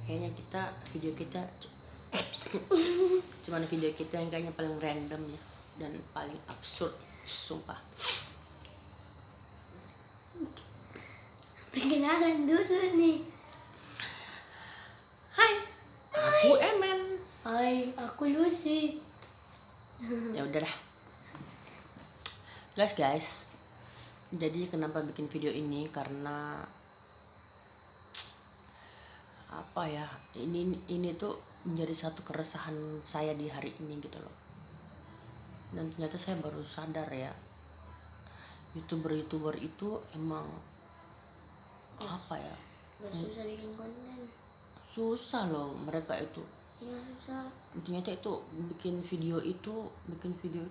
Kayaknya video kita cuman video kita yang kayaknya paling random ya dan paling absurd, sumpah. Perkenalan dulu nih. Hai, aku Emen. Hai, aku Lucy. Ya udahlah, guys. Jadi kenapa bikin video ini, karena apa ya, ini tuh menjadi satu keresahan saya di hari ini gitu loh. Dan ternyata saya baru sadar ya, youtuber itu emang apa ya, Gak susah bikin konten. susah loh mereka itu. Iya susah. Ternyata itu bikin video itu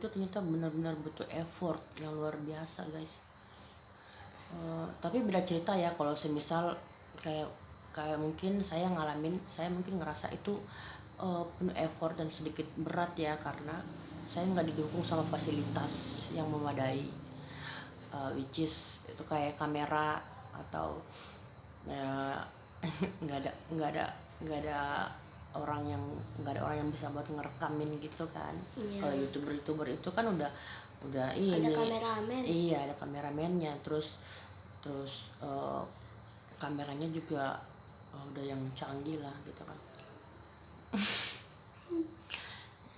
ternyata benar-benar butuh effort yang luar biasa, guys. Tapi beda cerita ya kalau semisal kayak mungkin saya mungkin ngerasa itu penuh effort dan sedikit berat ya, karena saya nggak didukung sama fasilitas yang memadai, which is itu kayak kamera atau nggak ada orang yang bisa buat ngerekamin gitu kan. Iya. Kalau youtuber itu kan udah ini Ada kameramen. iya, ada kameramennya, terus kameranya juga udah yang canggih lah gitu kan.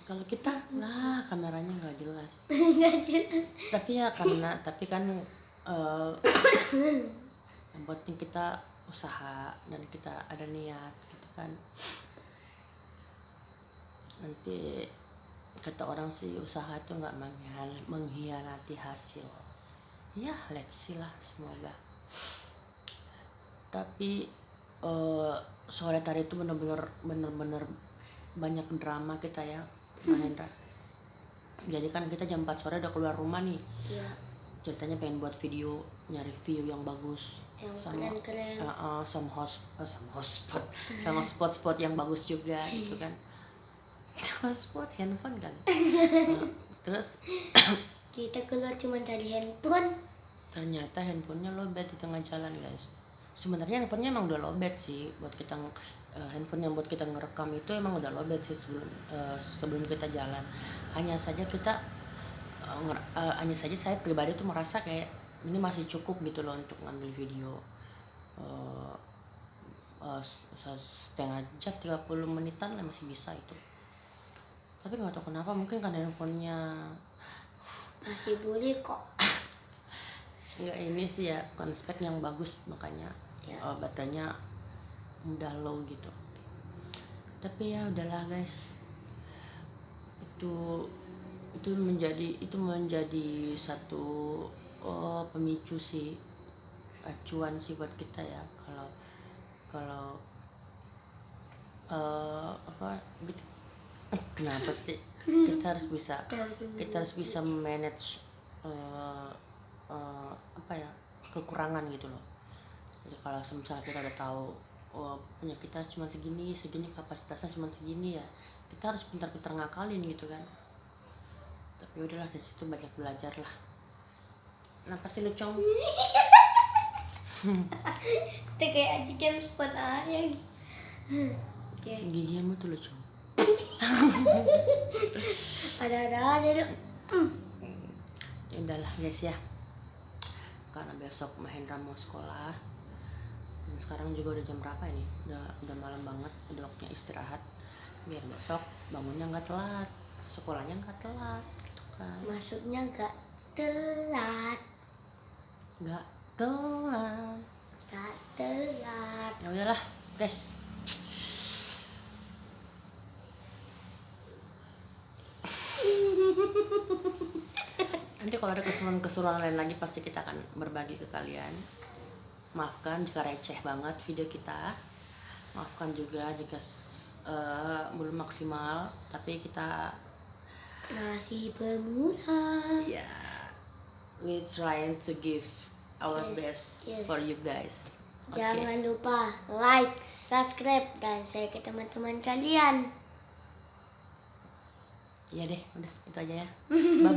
Kalau kita lah kameranya nggak jelas. Gak jelas. Tapi kan yang penting kita usaha dan kita ada niat gitu kan. Nanti kata orang sih, usaha itu nggak mengkhianati hasil. Ya let's see lah, semoga. Tapi sore tadi itu bener-bener banyak drama kita ya, Mahendra. Jadi kan kita jam 4 sore udah keluar rumah nih. Iya. Ceritanya pengen buat video, nyari view yang bagus, Yang keren-keren. sama spot-spot yang bagus juga gitu kan. Spot handphone kan. Terus Kita keluar cuma cari handphone. ternyata handphonenya lowbat di tengah jalan, guys. Sebenarnya handphonenya emang udah lowbat sih buat kita, handphone yang buat kita ngerekam itu emang udah lowbat sih sebelum kita jalan. Hanya saja saya pribadi tuh merasa kayak ini masih cukup gitu loh untuk ngambil video setengah jam, 30 menitan lah masih bisa itu. Tapi nggak tahu kenapa, mungkin karena handphonenya Masih boleh kok. nggak ini sih ya, bukan spek yang bagus, makanya Ya. baterainya mudah low gitu. Tapi ya udahlah, guys. Itu menjadi satu pemicu sih, acuan sih buat kita ya, kalau apa gitu. Kenapa sih kita harus bisa manage apa ya, kekurangan gitu loh. Jadi kalau misalnya kita udah tahu punya kita cuma segini kapasitasnya cuma segini ya, kita harus pintar-pintar ngakalin gitu kan. Tapi udahlah, dari situ banyak belajar lah. Kenapa sih lu, Cong? Itu kayak aja game spot aja. Gigimu tuh lu, Cong. Ada aja. Ya udahlah, guys ya. Karena besok Mahendra mau sekolah. Dan sekarang juga udah jam berapa ini? Udah malam banget, udah waktunya istirahat. Biar besok bangunnya nggak telat, sekolahnya nggak telat gitu kan. Masuknya gak telat. Nggak telat. Gak telat. Ya udahlah, guys. Nanti kalau ada keseruan lain lagi pasti kita akan berbagi ke kalian. Maafkan jika receh banget video kita. Maafkan juga jika belum maksimal, tapi kita Masih pemula. ya we trying to give our best Yes. for you guys. Oke. Jangan lupa like, subscribe, dan share ke teman-teman kalian. Iya deh, udah itu aja ya. Bye.